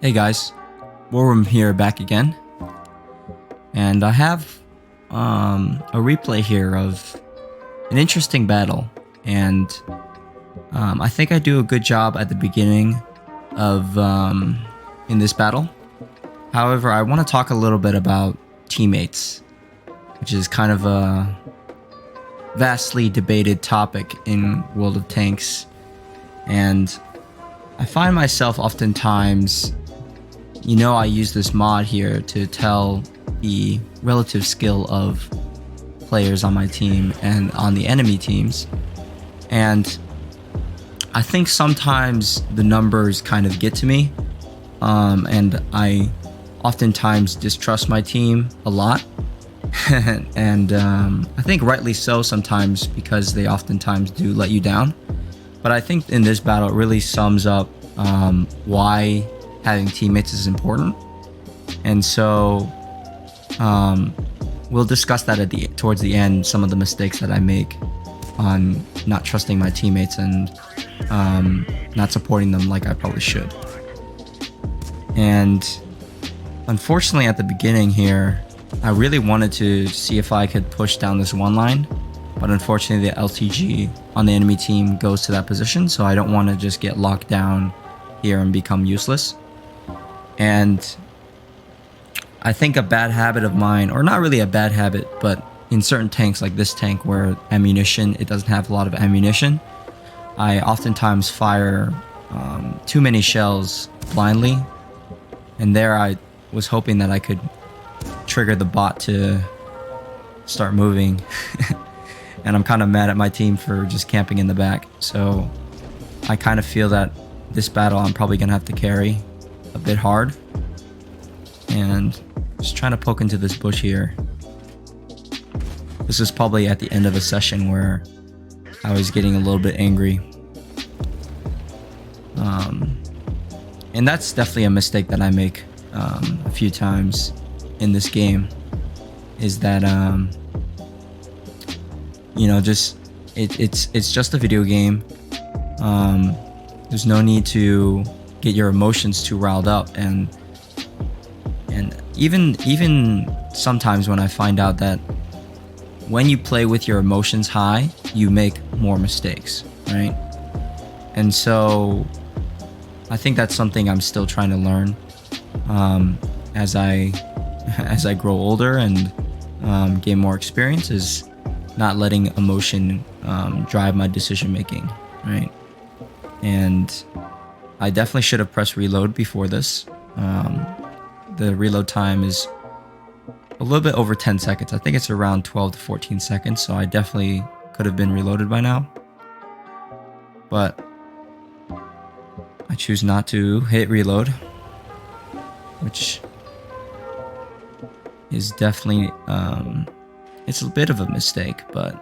Hey guys, Warrum here back again, and I have a replay here of an interesting battle, and I think I do a good job at the beginning of in this battle. However, I want to talk a little bit about teammates, which is kind of a vastly debated topic in World of Tanks, and I find myself oftentimes, I use this mod here to tell the relative skill of players on my team and on the enemy teams. And I think sometimes the numbers kind of get to me. And I oftentimes distrust my team a lot. and I think rightly so sometimes, because they oftentimes do let you down. But I think in this battle it really sums up why having teammates is important. And so we'll discuss that towards the end, some of the mistakes that I make on not trusting my teammates and not supporting them like I probably should. And unfortunately at the beginning here, I really wanted to see if I could push down this one line, but unfortunately the LTG on the enemy team goes to that position, so I don't want to just get locked down here and become useless. And I think a bad habit of mine, or not really a bad habit, but in certain tanks like this tank where it doesn't have a lot of ammunition, I oftentimes fire too many shells blindly. And there I was hoping that I could trigger the bot to start moving. And I'm kind of mad at my team for just camping in the back. So I kind of feel that this battle I'm probably going to have to carry a bit hard. And just trying to poke into this bush here. This is probably at the end of a session where I was getting a little bit angry. And that's definitely a mistake that I make a few times in this game, is that it's just a video game. There's no need to get your emotions too riled up, and even sometimes when I find out that when you play with your emotions high, you make more mistakes, right? And so I think that's something I'm still trying to learn as I grow older and gain more experience, is not letting emotion drive my decision making, right? And I definitely should have pressed reload before this. The reload time is a little bit over 10 seconds. I think it's around 12 to 14 seconds, so I definitely could have been reloaded by now. But I choose not to hit reload, which is definitely, it's a bit of a mistake, but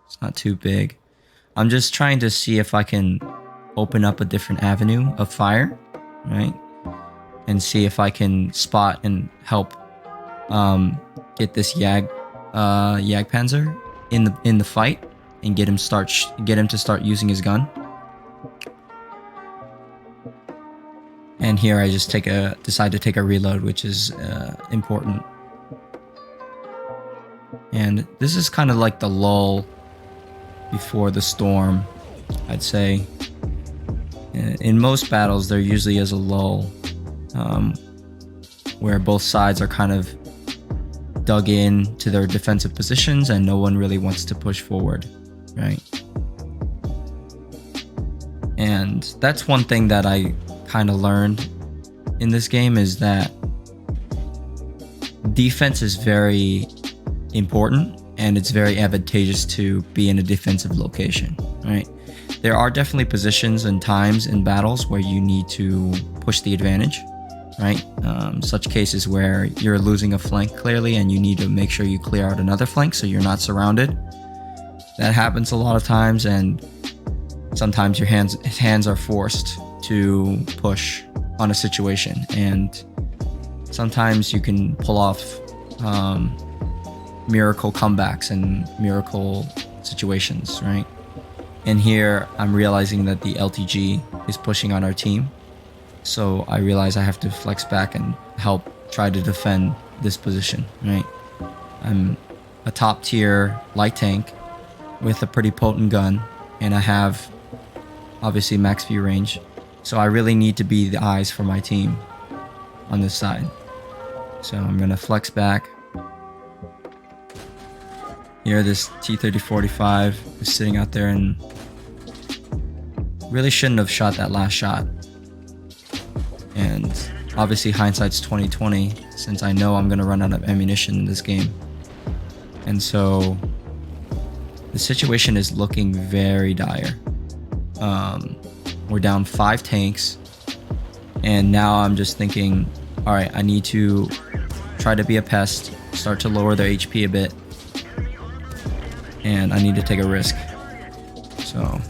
it's not too big. I'm just trying to see if I can open up a different avenue of fire, right? And see if I can spot and help get this Jagdpanzer in the fight and get him to start using his gun. And here I just decide to take a reload, which is important. And this is kind of like the lull before the storm, I'd say. In most battles, there usually is a lull where both sides are kind of dug in to their defensive positions and no one really wants to push forward, right? And that's one thing that I kind of learned in this game, is that defense is very important and it's very advantageous to be in a defensive location, right? There are definitely positions and times in battles where you need to push the advantage, right? Such cases where you're losing a flank clearly and you need to make sure you clear out another flank so you're not surrounded. That happens a lot of times, and sometimes your hands are forced to push on a situation, and sometimes you can pull off miracle comebacks and miracle situations, right? And here I'm realizing that the LTG is pushing on our team, So I realize I have to flex back and help try to defend this position, right? I'm a top tier light tank with a pretty potent gun, and I have obviously max view range. So I really need to be the eyes for my team on this side. So I'm gonna flex back. Here, this T-30-45 is sitting out there and really shouldn't have shot that last shot. And obviously hindsight's 2020, since I know I'm gonna run out of ammunition in this game. And so the situation is looking very dire. We're down 5 tanks, and now I'm just thinking, all right, I need to try to be a pest, start to lower their HP a bit, and I need to take a risk. So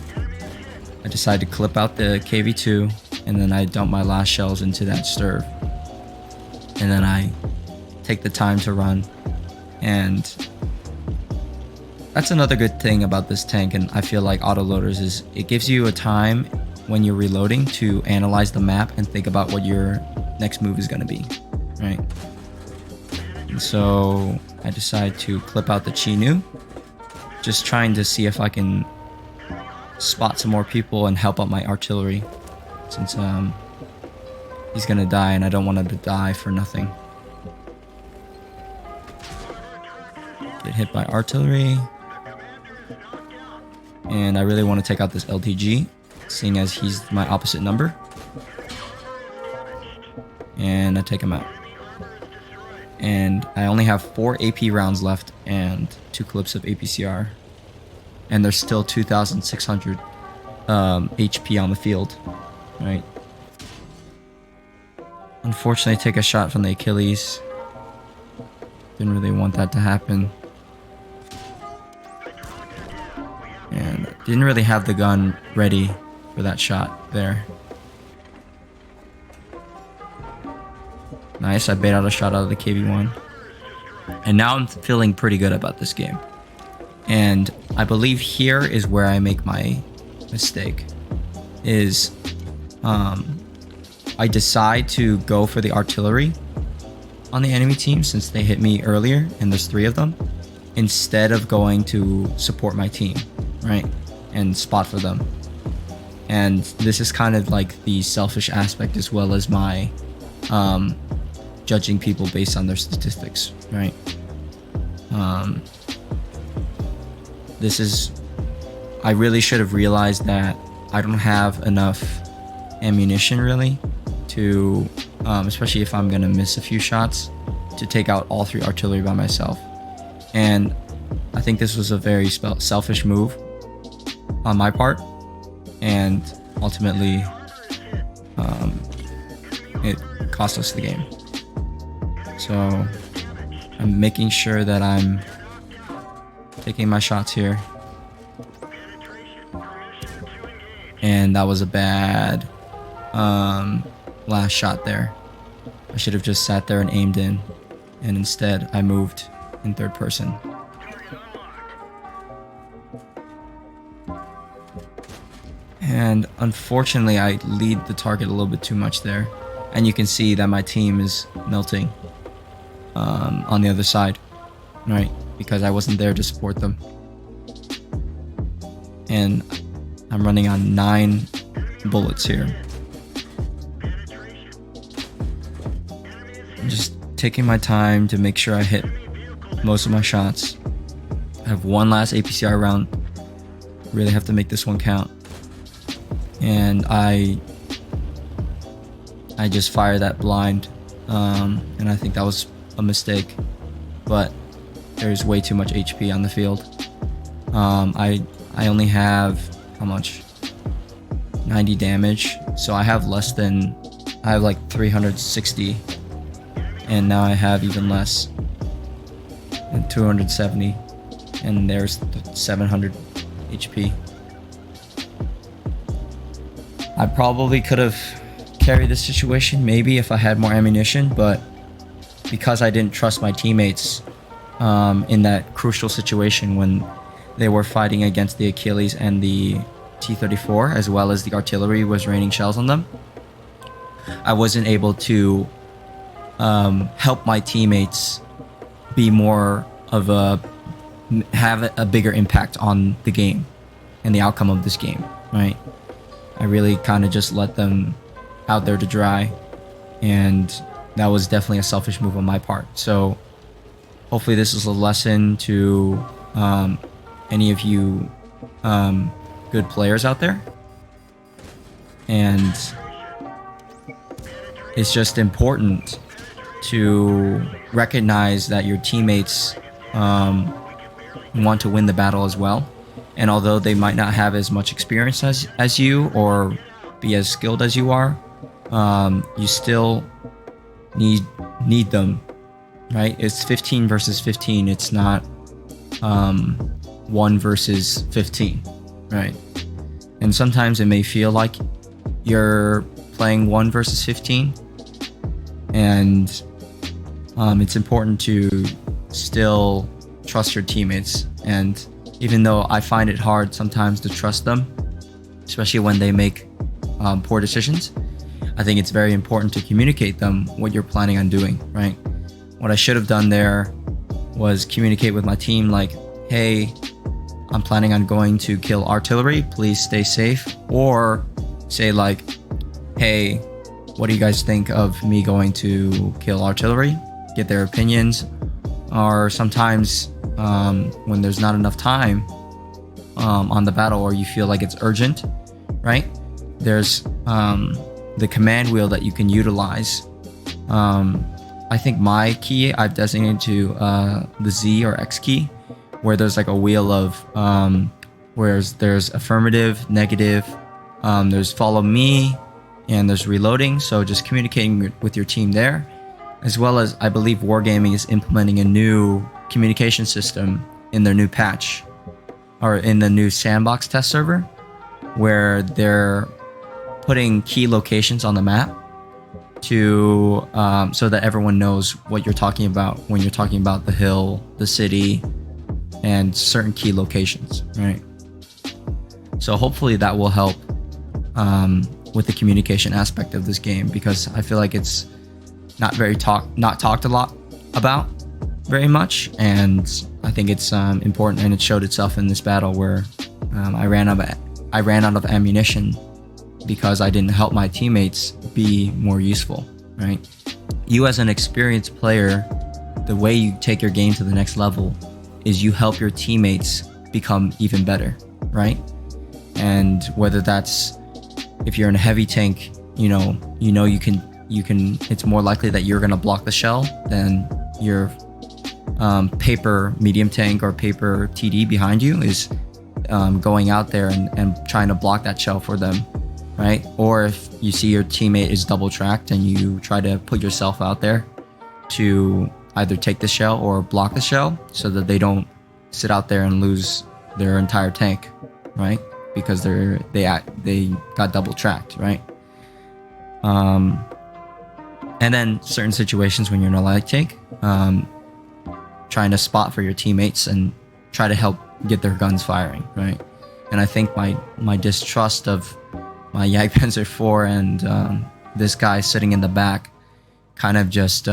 I decide to clip out the KV-2, and then I dump my last shells into that stirve, and then I take the time to run. And that's another good thing about this tank, and I feel like autoloaders, is it gives you a time when you're reloading to analyze the map and think about what your next move is going to be, right? And so I decide to clip out the Chinu, just trying to see if I can spot some more people and help out my artillery, since he's gonna die and I don't want him to die for nothing. Get hit by artillery, and I really want to take out this LTG, seeing as he's my opposite number, and I take him out. And I only have 4 AP rounds left and 2 clips of APCR, and there's still 2,600 HP on the field, right? Unfortunately, take a shot from the Achilles. Didn't really want that to happen, and didn't really have the gun ready for that shot there. Nice, I bait out a shot out of the KV-1. And now I'm feeling pretty good about this game. And I believe here is where I make my mistake. Is I decide to go for the artillery on the enemy team, since they hit me earlier and there's 3 of them, instead of going to support my team, right? And spot for them. And this is kind of like the selfish aspect, as well as my judging people based on their statistics, right? This is, I really should have realized that I don't have enough ammunition really to, especially if I'm gonna miss a few shots, to take out all 3 artillery by myself. And I think this was a very selfish move on my part, and ultimately it cost us the game. So I'm making sure that I'm taking my shots here, and that was a bad last shot there. I should have just sat there and aimed in, and instead I moved in 3rd person. And unfortunately I lead the target a little bit too much there, and you can see that my team is melting on the other side, right? Because I wasn't there to support them. And I'm running on 9 bullets here. I'm just taking my time to make sure I hit most of my shots. I have 1 last APCR round. Really have to make this one count. And I just fired that blind, and I think that was a mistake, but there's way too much HP on the field. I only have, how much? 90 damage, so I have less than, I have like 360, and now I have even less, and 270, and there's 700 HP. I probably could have carried this situation maybe if I had more ammunition, but because I didn't trust my teammates in that crucial situation when they were fighting against the Achilles and the T-34, as well as the artillery was raining shells on them, I wasn't able to help my teammates be more of have a bigger impact on the game and the outcome of this game, right? I really kind of just let them out there to dry, and that was definitely a selfish move on my part. So hopefully this is a lesson to any of you good players out there. And it's just important to recognize that your teammates want to win the battle as well. And although they might not have as much experience as you or be as skilled as you are, you still need them, right? It's 15 versus 15. It's not 1 versus 15, right? And sometimes it may feel like you're playing 1 versus 15, and it's important to still trust your teammates. And even though I find it hard sometimes to trust them, especially when they make poor decisions, I think it's very important to communicate them what you're planning on doing, right? What I should have done there was communicate with my team like, hey, I'm planning on going to kill artillery, please stay safe. Or say like, hey, what do you guys think of me going to kill artillery? Get their opinions. Or sometimes when there's not enough time on the battle, or you feel like it's urgent, right? There's the command wheel that you can utilize. I think my key I've designated to the Z or X key, where there's like a wheel of where there's affirmative, negative, there's follow me, and there's reloading. So just communicating with your team there, as well as I believe Wargaming is implementing a new communication system in their new patch, or in the new sandbox test server, where they're putting key locations on the map to so that everyone knows what you're talking about when you're talking about the hill, the city, and certain key locations, right? So hopefully that will help with the communication aspect of this game, because I feel like it's not talked a lot about very much, and I think it's important, and it showed itself in this battle where I ran out of ammunition because I didn't help my teammates be more useful, right? You as an experienced player, the way you take your game to the next level is you help your teammates become even better, right? And whether that's, if you're in a heavy tank, you can, it's more likely that you're gonna block the shell than your paper medium tank or paper TD behind you is going out there and trying to block that shell for them, right? Or if you see your teammate is double tracked and you try to put yourself out there to either take the shell or block the shell so that they don't sit out there and lose their entire tank, right? Because they got double tracked, right? And then certain situations when you're in a light tank, trying to spot for your teammates and try to help get their guns firing, right? And I think my distrust of my Jagdpanzer IV and this guy sitting in the back kind of just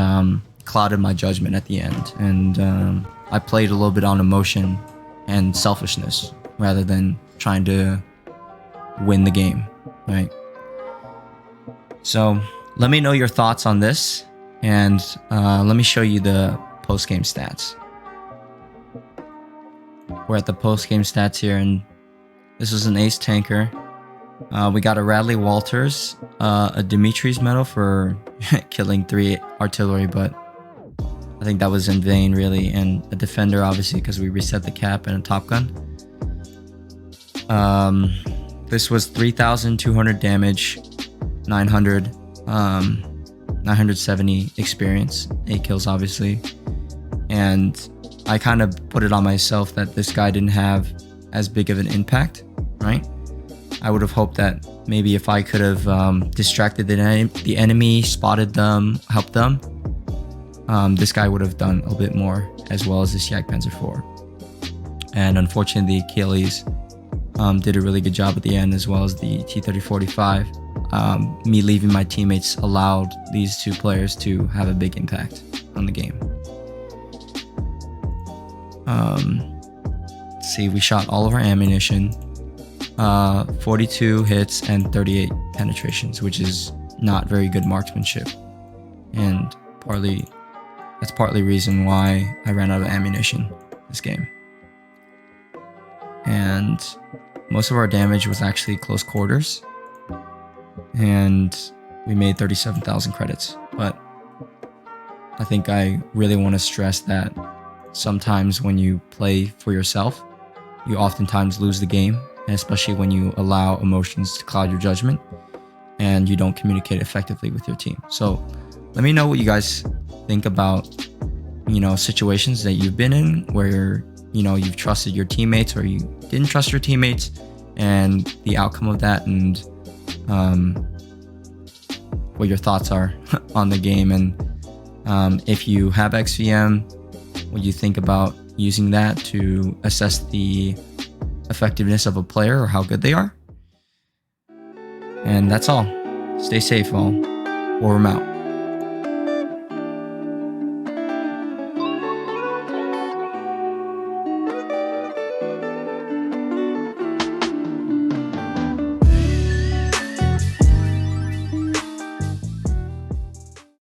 clouded my judgment at the end. And I played a little bit on emotion and selfishness rather than trying to win the game, right? So let me know your thoughts on this, and let me show you the post-game stats. We're at the post-game stats here, and this is an ace tanker. We got a Radley Walters, a Dimitri's medal for killing 3 artillery, but I think that was in vain, really, and a defender, obviously, because we reset the cap, and a Top Gun. This was 3,200 damage, 970 experience, 8 kills, obviously. And I kind of put it on myself that this guy didn't have as big of an impact, right? I would have hoped that maybe if I could have distracted the enemy, spotted them, helped them, this guy would have done a little bit more, as well as this Jagdpanzer IV. And unfortunately, the Achilles did a really good job at the end, as well as the T-3045. me leaving my teammates allowed these two players to have a big impact on the game. Let's see, we shot all of our ammunition, 42 hits and 38 penetrations, which is not very good marksmanship, and that's partly reason why I ran out of ammunition this game. And most of our damage was actually close quarters, and we made 37,000 credits. But I think I really want to stress that sometimes when you play for yourself, you oftentimes lose the game, and especially when you allow emotions to cloud your judgment and you don't communicate effectively with your team. So let me know what you guys think about, situations that you've been in where, you've trusted your teammates or you didn't trust your teammates, and the outcome of that, and what your thoughts are on the game. And if you have XVM, what you think about using that to assess the effectiveness of a player or how good they are. And that's all. Stay safe, all. War room out.